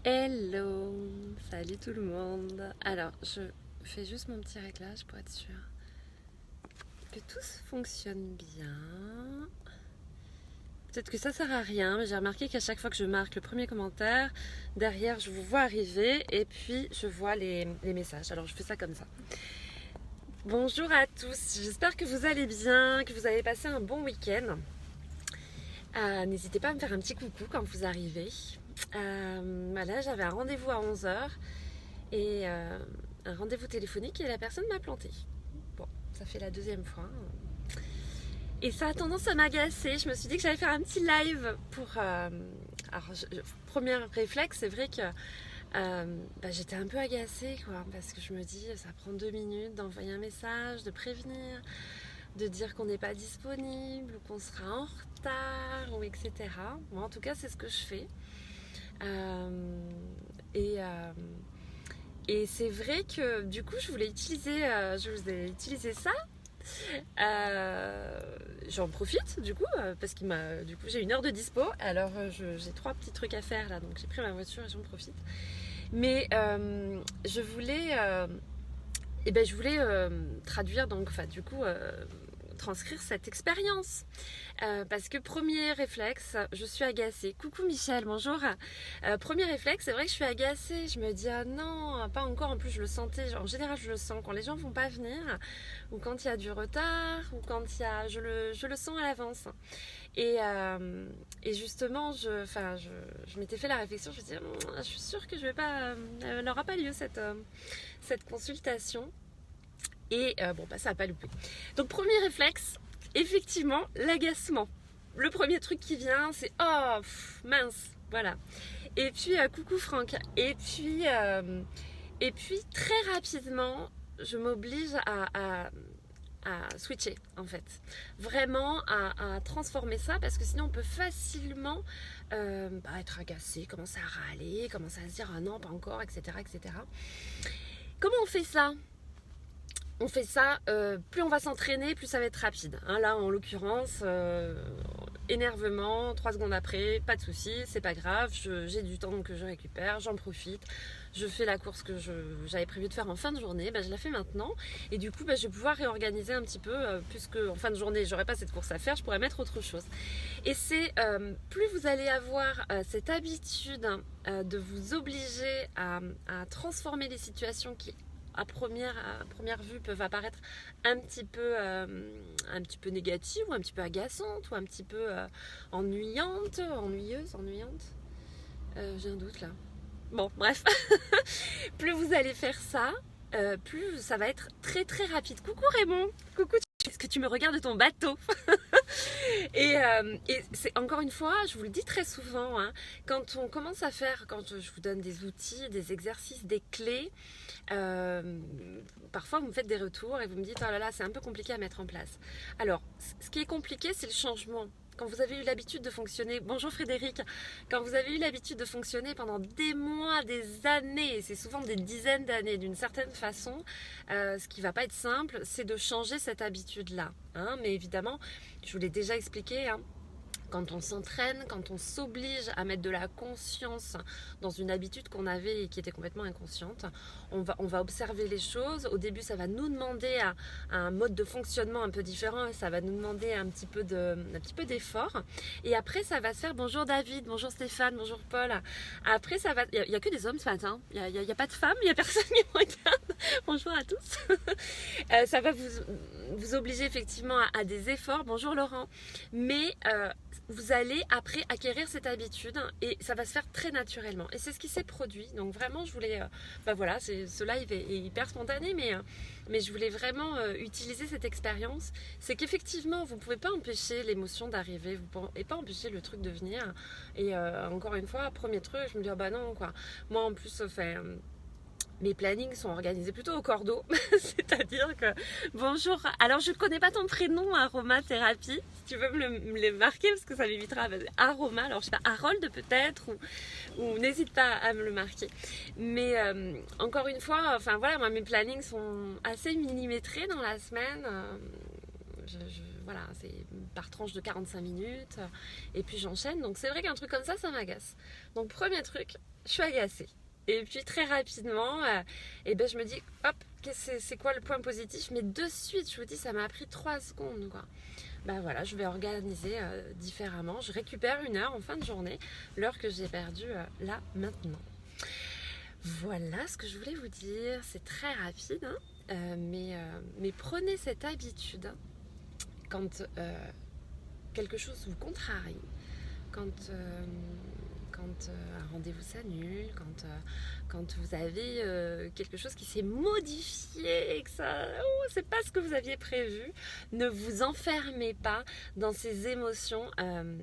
Hello, salut tout le monde. Alors, je fais juste mon petit réglage pour être sûr que tout fonctionne bien. Peut-être que ça sert à rien, mais j'ai remarqué qu'à chaque fois que je marque le premier commentaire, derrière je vous vois arriver et puis je vois les messages. Alors je fais ça comme ça. Bonjour à tous, j'espère que vous allez bien, que vous avez passé un bon week-end. N'hésitez pas à me faire un petit coucou quand vous arrivez. Là j'avais un rendez-vous à 11 heures. Et un rendez-vous téléphonique et la personne m'a planté. Bon, ça fait la deuxième fois. Et ça a tendance à m'agacer. Je me suis dit que j'allais faire un petit live pour... premier réflexe, c'est vrai que j'étais un peu agacée, quoi, parce que je me dis, ça prend 2 minutes d'envoyer un message, de prévenir, de dire qu'on n'est pas disponible, ou qu'on sera en retard, ou etc. Moi, en tout cas, c'est ce que je fais. Euh, et... euh, Et c'est vrai que du coup, je vous ai utilisé ça. Euh, J'en profite du coup parce du coup j'ai 1 heure de dispo. Alors j'ai 3 petits trucs à faire là, donc j'ai pris ma voiture et j'en profite. Mais je voulais traduire donc, enfin du coup transcrire cette expérience. Parce que premier réflexe, je suis agacée. Coucou Michel, bonjour. Premier réflexe, c'est vrai que je suis agacée. Je me dis, ah non, pas encore. En plus, je le sentais. En général, je le sens quand les gens vont pas venir, ou quand il y a du retard, ou quand il y a. Je le sens à l'avance. Et justement, je m'étais fait la réflexion. Je me disais, je suis sûre que je vais pas. Elle n'aura pas lieu cette consultation. Et ça n'a pas loupé. Donc, premier réflexe, effectivement, l'agacement. Le premier truc qui vient, c'est oh, mince, voilà. Et puis, coucou Franck. Et puis, très rapidement, je m'oblige à switcher, en fait. Vraiment à transformer ça, parce que sinon, on peut facilement être agacé, commencer à râler, commencer à se dire ah non, pas encore, etc. etc. Comment on fait ça? On fait ça, plus on va s'entraîner, plus ça va être rapide. Hein, là, en l'occurrence, énervement, 3 secondes après, pas de souci, c'est pas grave, j'ai du temps que je récupère, j'en profite, je fais la course que j'avais prévu de faire en fin de journée, je la fais maintenant, et du coup, je vais pouvoir réorganiser un petit peu, puisque en fin de journée, j'aurai pas cette course à faire, je pourrais mettre autre chose. Et c'est plus vous allez avoir cette habitude de vous obliger à transformer les situations qui à première vue peuvent apparaître un petit peu négatives ou un petit peu agaçantes ou un petit peu ennuyeuses. J'ai un doute là. Bon, bref, plus vous allez faire ça, plus ça va être très très rapide. Coucou Raymond, coucou. Est-ce que tu me regardes de ton bateau? Et c'est encore une fois, je vous le dis très souvent, hein, quand on commence à faire, quand je vous donne des outils, des exercices, des clés, euh, parfois vous me faites des retours et vous me dites oh là là c'est un peu compliqué à mettre en place. Alors ce qui est compliqué c'est le changement. Quand vous avez eu l'habitude de fonctionner, bonjour Frédéric, quand vous avez eu l'habitude de fonctionner pendant des mois, des années, c'est souvent des dizaines d'années d'une certaine façon, ce qui va pas être simple, c'est de changer cette habitude-là. Hein. Mais évidemment, je vous l'ai déjà expliqué, hein, quand on s'entraîne, quand on s'oblige à mettre de la conscience dans une habitude qu'on avait et qui était complètement inconsciente, on va observer les choses. Au début, ça va nous demander un mode de fonctionnement un peu différent, ça va nous demander un petit peu d'effort. Et après, ça va se faire bonjour David, bonjour Stéphane, bonjour Paul. Après, ça va. Il n'y a que des hommes ce matin, il n'y a pas de femmes, il n'y a personne qui me regarde. Bonjour à tous. Ça va vous obliger effectivement à des efforts. Bonjour Laurent. Mais vous allez après acquérir cette habitude et ça va se faire très naturellement. Et c'est ce qui s'est produit. Donc vraiment, je voulais, voilà, ce live est hyper spontané, mais je voulais vraiment utiliser cette expérience. C'est qu'effectivement, vous ne pouvez pas empêcher l'émotion d'arriver, vous ne pouvez pas empêcher le truc de venir. Et encore une fois, premier truc, je me dis, oh bah non, quoi. Moi, en plus, mes plannings sont organisés plutôt au cordeau, c'est-à-dire que bonjour, alors je ne connais pas ton prénom aromathérapie, si tu veux me le marquer parce que ça m'évitera aroma, alors je sais pas, Harold peut-être ou n'hésite pas à me le marquer. Mais encore une fois, enfin voilà, moi mes plannings sont assez millimétrés dans la semaine, voilà, c'est par tranche de 45 minutes, et puis j'enchaîne. Donc c'est vrai qu'un truc comme ça m'agace. Donc premier truc, je suis agacée. Et puis très rapidement, et ben je me dis, hop, c'est quoi le point positif? Mais de suite, je vous dis, ça m'a pris 3 secondes, quoi. Ben voilà, je vais organiser différemment. Je récupère 1 heure en fin de journée, l'heure que j'ai perdue là, maintenant. Voilà ce que je voulais vous dire. C'est très rapide, hein, mais prenez cette habitude, hein, quand quelque chose vous contrarie, quand un rendez-vous s'annule, quand vous avez quelque chose qui s'est modifié et que ça, c'est pas ce que vous aviez prévu, ne vous enfermez pas dans ces émotions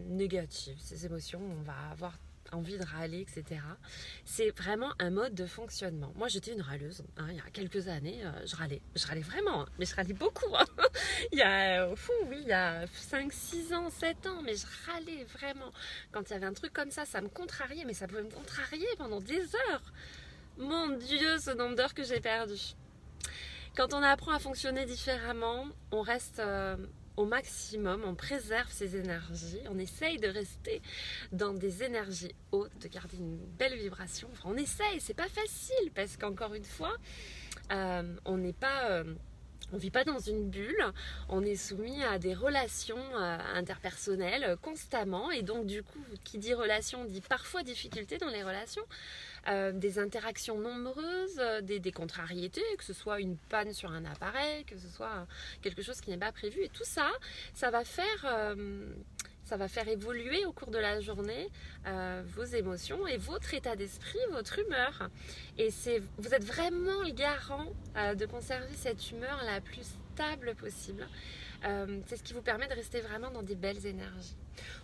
négatives, ces émotions où on va avoir envie de râler, etc. C'est vraiment un mode de fonctionnement. Moi, j'étais une râleuse, hein, il y a quelques années, je râlais vraiment, hein, mais je râlais beaucoup. Hein. Il y a, au fond, oui, il y a 5, 6 ans, 7 ans, mais je râlais vraiment. Quand il y avait un truc comme ça me contrariait, mais ça pouvait me contrarier pendant des heures. Mon Dieu, ce nombre d'heures que j'ai perdu. Quand on apprend à fonctionner différemment, on reste au maximum, on préserve ses énergies, on essaye de rester dans des énergies hautes, de garder une belle vibration. Enfin, on essaye, c'est pas facile parce qu'encore une fois, on n'est pas... on ne vit pas dans une bulle, on est soumis à des relations interpersonnelles constamment et donc du coup, qui dit relation dit parfois difficulté dans les relations, des interactions nombreuses, des contrariétés, que ce soit une panne sur un appareil, que ce soit quelque chose qui n'est pas prévu et tout ça, ça va faire évoluer au cours de la journée vos émotions et votre état d'esprit, votre humeur. Et vous êtes vraiment le garant de conserver cette humeur la plus stable possible. C'est ce qui vous permet de rester vraiment dans des belles énergies.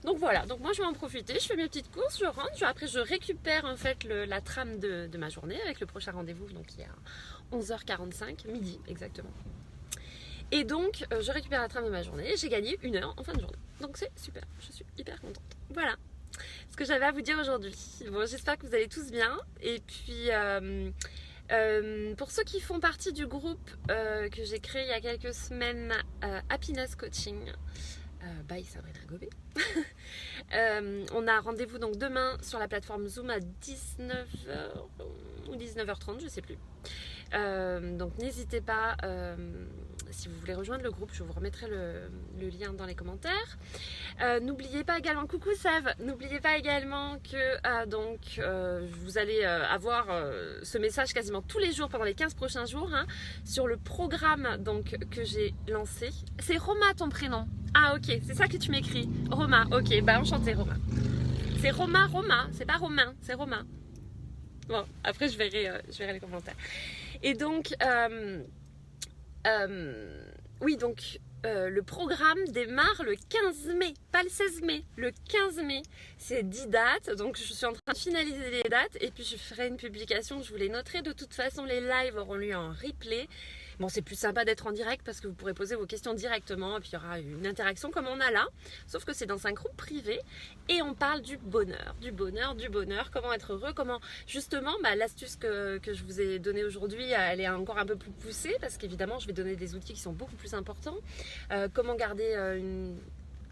Donc voilà, donc moi je vais en profiter, je fais mes petites courses, je rentre, après je récupère en fait la trame de ma journée avec le prochain rendez-vous, donc il est à 11h45, midi exactement. Et donc, je récupère la trame de ma journée. J'ai gagné 1 heure en fin de journée. Donc, c'est super. Je suis hyper contente. Voilà ce que j'avais à vous dire aujourd'hui. Bon, j'espère que vous allez tous bien. Et puis, pour ceux qui font partie du groupe que j'ai créé il y a quelques semaines, Happiness Coaching, by Sabrina Gobet. On a rendez-vous donc demain sur la plateforme Zoom à 19h ou 19h30, je ne sais plus. Donc n'hésitez pas, si vous voulez rejoindre le groupe, je vous remettrai le lien dans les commentaires. N'oubliez pas également, coucou Sève, n'oubliez pas également que vous allez avoir ce message quasiment tous les jours pendant les 15 prochains jours, hein, sur le programme donc, que j'ai lancé. C'est Roma ton prénom? Ah ok, c'est ça que tu m'écris. Roma, ok, bah enchantée Roma. C'est Roma, c'est pas Romain, c'est Roma. Bon, après je verrai les commentaires. Et donc, oui, donc le programme démarre le 15 mai, pas le 16 mai, le 15 mai. C'est 10 dates, donc je suis en train de finaliser les dates et puis je ferai une publication, je vous les noterai. De toute façon, les lives auront lieu en replay. Bon, c'est plus sympa d'être en direct parce que vous pourrez poser vos questions directement et puis il y aura une interaction comme on a là. Sauf que c'est dans un groupe privé et on parle du bonheur, comment être heureux, comment justement, l'astuce que je vous ai donnée aujourd'hui, elle est encore un peu plus poussée parce qu'évidemment, je vais donner des outils qui sont beaucoup plus importants. Comment garder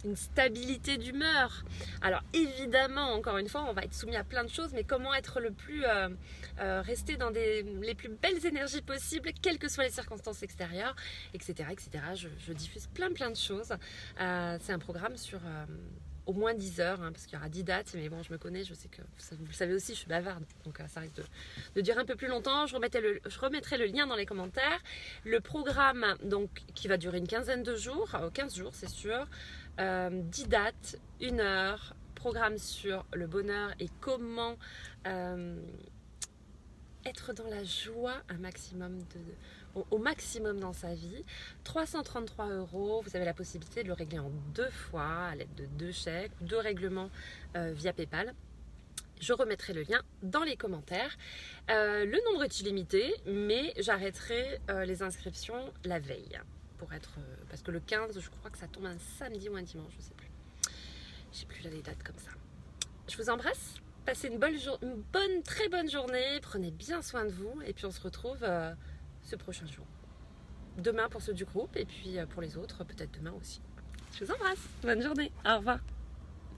une stabilité d'humeur. Alors évidemment, encore une fois, on va être soumis à plein de choses, mais comment être le plus rester dans les plus belles énergies possibles, quelles que soient les circonstances extérieures, etc. Je diffuse plein de choses. C'est un programme sur au moins 10 heures, hein, parce qu'il y aura 10 dates, mais bon, je me connais, je sais que vous le savez aussi, je suis bavarde, donc ça risque de durer un peu plus longtemps. Je remettrai le lien dans les commentaires. Le programme, donc, qui va durer une quinzaine de jours, 15 jours c'est sûr, 10 dates, 1 heure, programme sur le bonheur et comment être dans la joie au maximum dans sa vie. 333 €, vous avez la possibilité de le régler en 2 fois à l'aide de 2 chèques, 2 règlements via PayPal. Je remettrai le lien dans les commentaires. Le nombre est illimité, mais j'arrêterai les inscriptions la veille. Parce que le 15, je crois que ça tombe un samedi ou un dimanche, je sais plus. J'ai plus les dates comme ça. Je vous embrasse. Passez une très bonne journée. Prenez bien soin de vous. Et puis on se retrouve ce prochain jour. Demain pour ceux du groupe et puis pour les autres, peut-être demain aussi. Je vous embrasse. Bonne journée. Au revoir.